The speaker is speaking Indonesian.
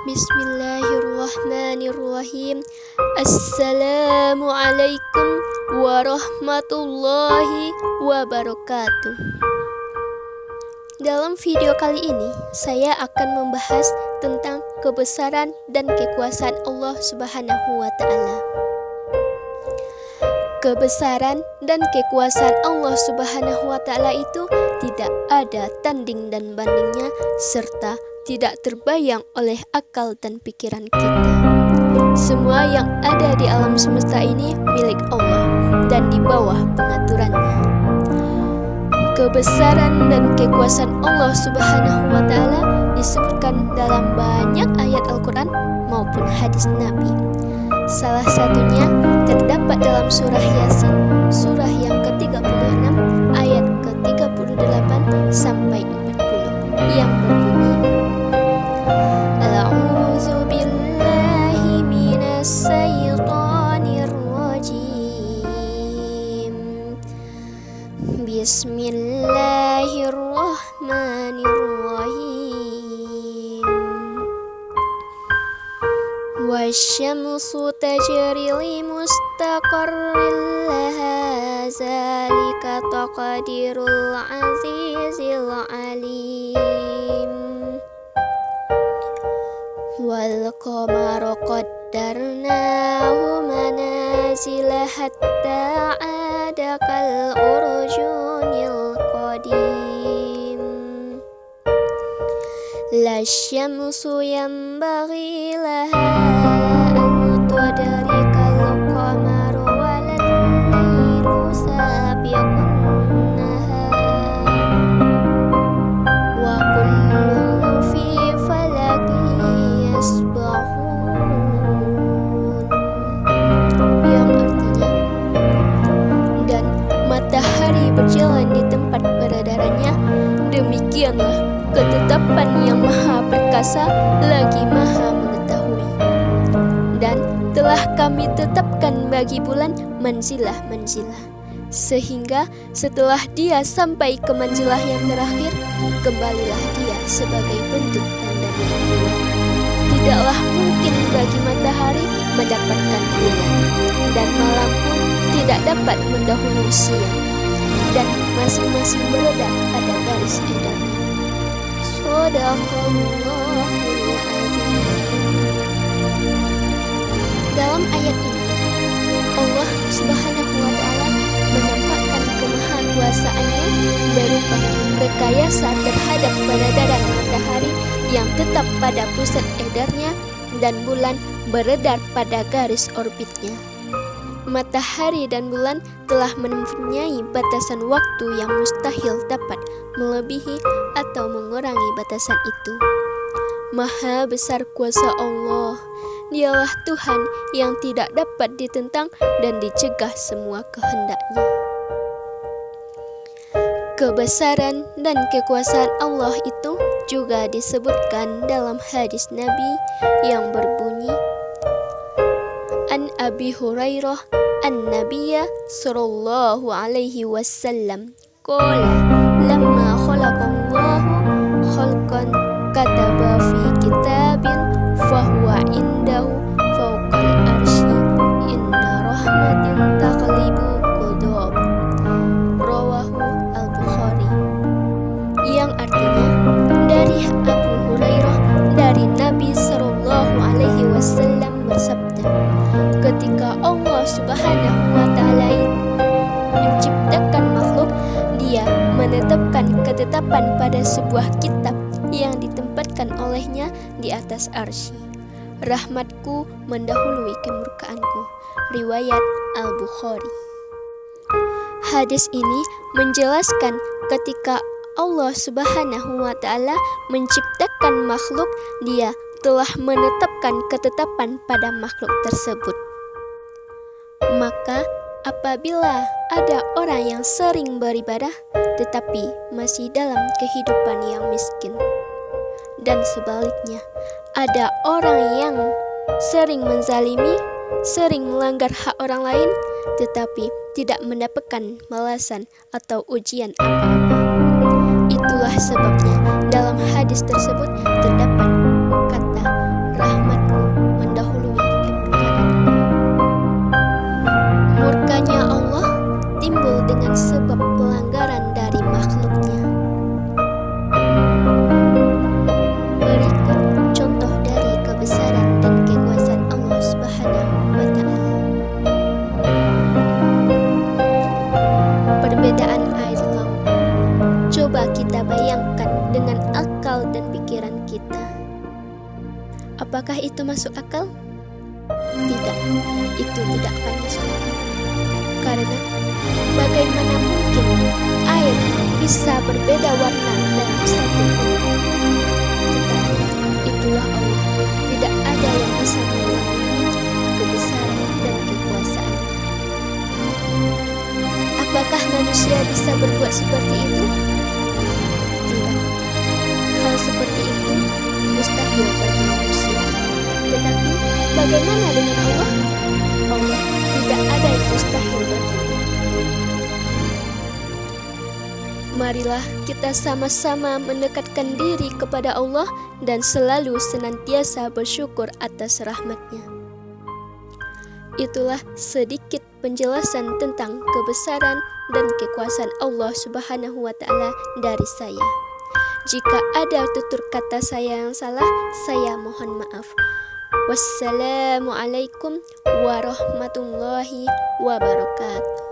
Bismillahirrahmanirrahim. Assalamualaikum warahmatullahi wabarakatuh. Dalam video kali ini, saya akan membahas tentang kebesaran dan kekuasaan Allah Subhanahu wa Ta'ala. Kebesaran dan kekuasaan Allah Subhanahu wa Ta'ala itu tidak ada tanding dan bandingnya, serta tidak terbayang oleh akal dan pikiran kita. Semua yang ada di alam semesta ini milik Allah dan di bawah pengaturannya. Kebesaran dan kekuasaan Allah Subhanahu wa Ta'ala disebutkan dalam banyak ayat Al-Quran maupun hadis Nabi. Salah satunya terdapat dalam surah Yasin, surah yang ke-36 ayat ke-38 sampai 40 yang berbunyi, A'udzu billahi minas syaitonir rajim. Bismillahirrahmanirrahim. Wasyamsu tajri li mustaqarrin laha, zalika taqdirul azizil alim. Wal qamara qaddarnahu manazila hatta ada kal urjunil qadim. La syamsu yanbaghi laha an tudrikal qamara wal lailu sabiqun nahar wa kullun fi falakin yasbahun. Yang artinya, dan matahari berjalan di tempat beredarannya, demikianlah ketetapan yang maha perkasa lagi maha mengetahui. Dan telah kami tetapkan bagi bulan manzilah-manzilah, sehingga setelah dia sampai ke manzilah yang terakhir, kembalilah dia sebagai bentuk tanda bulan. Tidaklah mungkin bagi matahari mendapatkan bulan, dan malam pun tidak dapat mendahului siang, dan masing-masing beredar pada garis edarnya. Shadaqallahul azim. Dalam ayat ini, Allah Subhanahu wa Ta'ala menampakkan kemahakuasaannya berupa rekayasa terhadap peredaran matahari yang tetap pada pusat edarnya dan bulan beredar pada garis orbitnya. Matahari dan bulan telah mempunyai batasan waktu yang mustahil dapat melebihi atau mengurangi batasan itu. Maha besar kuasa Allah, Dialah Tuhan yang tidak dapat ditentang dan dicegah semua kehendaknya. Kebesaran dan kekuasaan Allah itu juga disebutkan dalam hadis Nabi yang berbunyi, An Abi Hurairah an-Nabiyya sallallahu alaihi wasallam qala lamma khalaqallahu khalqan kataba fi kitabin fahuwa indahu fawqal arsy inna rahmatin taqlibu qudub. Rawahu al-Bukhari. Yang artinya, dari Abu Hurairah dari Nabi sallallahu alaihi wasallam bersabda, ketika Allah Subhanahu wa Ta'ala menciptakan makhluk, Dia menetapkan ketetapan pada sebuah kitab yang ditempatkan olehnya di atas arsy. Rahmatku mendahului kemurkaanku. Riwayat Al-Bukhari. Hadis ini menjelaskan ketika Allah Subhanahu wa Ta'ala menciptakan makhluk, Dia telah menetapkan ketetapan pada makhluk tersebut. Maka apabila ada orang yang sering beribadah tetapi masih dalam kehidupan yang miskin, dan sebaliknya ada orang yang sering menzalimi, sering melanggar hak orang lain tetapi tidak mendapatkan balasan atau ujian apa-apa, itulah sebabnya dalam hadis tersebut terdapat kata Apakah itu masuk akal? Tidak, itu tidak akan masuk akal. Karena bagaimana mungkin air bisa berbeda warna dalam satu tempat? Tetapi itulah Allah, tidak ada yang bisa menandingi kebesaran dan kekuasaannya. Apakah manusia bisa berbuat seperti itu? Tidak. Hal seperti itu mustahil bagi manusia. Tetapi bagaimana dengan Allah? Allah tidak ada yang mustahil baginya. Marilah kita sama-sama mendekatkan diri kepada Allah dan selalu senantiasa bersyukur atas rahmat-Nya. Itulah sedikit penjelasan tentang kebesaran dan kekuasaan Allah Subhanahu wa Ta'ala dari saya. Jika ada tutur kata saya yang salah, saya mohon maaf. Wassalamualaikum warahmatullahi wabarakatuh.